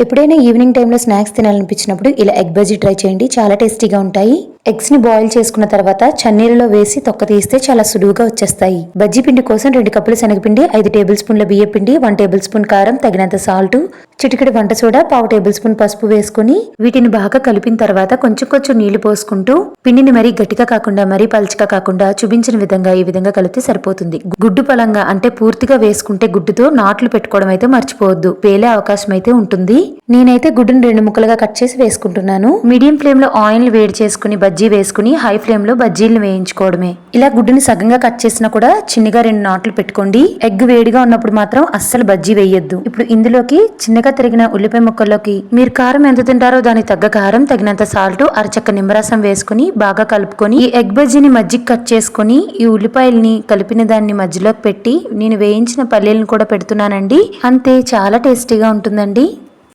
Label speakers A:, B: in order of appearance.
A: ఎప్పుడైనా ఈవినింగ్ టైంలో స్నాక్స్ తినాలనిపించినప్పుడు ఇలా ఎగ్ బజ్జీ ట్రై చేయండి. చాలా టేస్టీగా ఉంటాయి. ఎగ్స్ ని బాయిల్ చేసుకున్న తర్వాత చన్నీళ్ళలో వేసి తొక్క తీస్తే చాలా సులువుగా వచ్చేస్తాయి. బజ్జీ పిండి కోసం 2 కప్పుల శనగపిండి, 5 టేబుల్ స్పూన్ల బియ్య పిండి, 1 టేబుల్ స్పూన్ కారం, తగినంత సాల్ట్, చిటికెడు వంట సోడా, 1/2 టేబుల్ స్పూన్ పసుపు వేసుకుని వీటిని బాగా కలిపిన తర్వాత కొంచెం నీళ్లు పోసుకుంటూ పిండిని మరీ గట్టిగా కాకుండా మరీ పల్చగా కాకుండా చూపించిన విధంగా ఈ విధంగా కలిపితే సరిపోతుంది. గుడ్డు పలంగా అంటే పూర్తిగా వేసుకుంటే గుడ్డుతో నాట్లు పెట్టుకోవడం అయితే మర్చిపోవద్దు. పేలే అవకాశం అయితే ఉంటుంది. నేనైతే గుడ్డును 2 ముక్కలుగా కట్ చేసి వేసుకుంటున్నాను. మీడియం ఫ్లేమ్ లో ఆయిల్ వేడి చేసుకుని బజ్జీ వేసుకుని హై ఫ్లేమ్ లో బజ్జీలను వేయించుకోవడమే. ఇలా గుడ్డుని సగంగా కట్ చేసినా కూడా చిన్నగా 2 నాట్లు పెట్టుకోండి. ఎగ్ వేడిగా ఉన్నప్పుడు మాత్రం అస్సలు బజ్జీ వేయొద్దు. ఇప్పుడు ఇందులోకి చిన్నగా తరిగిన ఉల్లిపాయ ముక్కల్లోకి మీరు కారం ఎంత తింటారో దానికి తగ్గ కారం, తగినంత సాల్ట్, అరచక్క నిమ్మరసం వేసుకుని బాగా కలుపుకొని ఈ ఎగ్ బజ్జీని మధ్యకి కట్ చేసుకుని ఈ ఉల్లిపాయల్ని కలిపిన దాన్ని మధ్యలోకి పెట్టి నేను వేయించిన పల్లీలను కూడా పెడుతున్నానండి. అంతే, చాలా టేస్టీగా ఉంటుందండి.